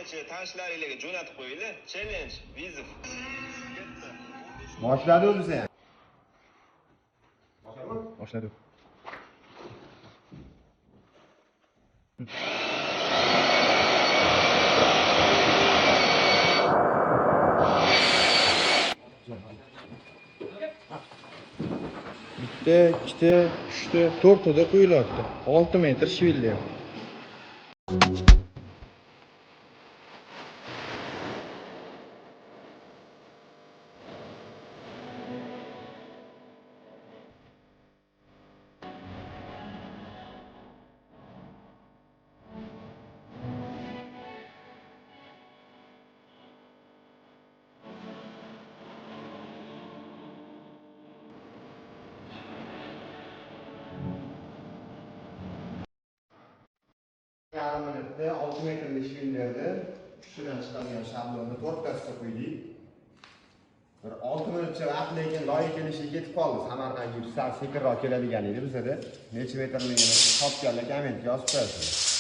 soatgacha tanishlaringlarga jo'natib qo'yinglar. Challenge, vizov. Boshladi o'zi ham. Boshladi. Bitta, ikkita, uchta, to'rtta qo'yilyapti. 6 metr shivillayapti. Yarim minutda 6 metrli shivillarni ustidan chiqadigan shablonni to'rttasiga qo'ydik. Bir 6 minutcha vaqtdan keyin loyiha kelishiga yetib qoldi. Samarqand gipsi sekinroq keladigan edi bizda. Necha metrligini topganlar kommentga yozib qo'yasiz.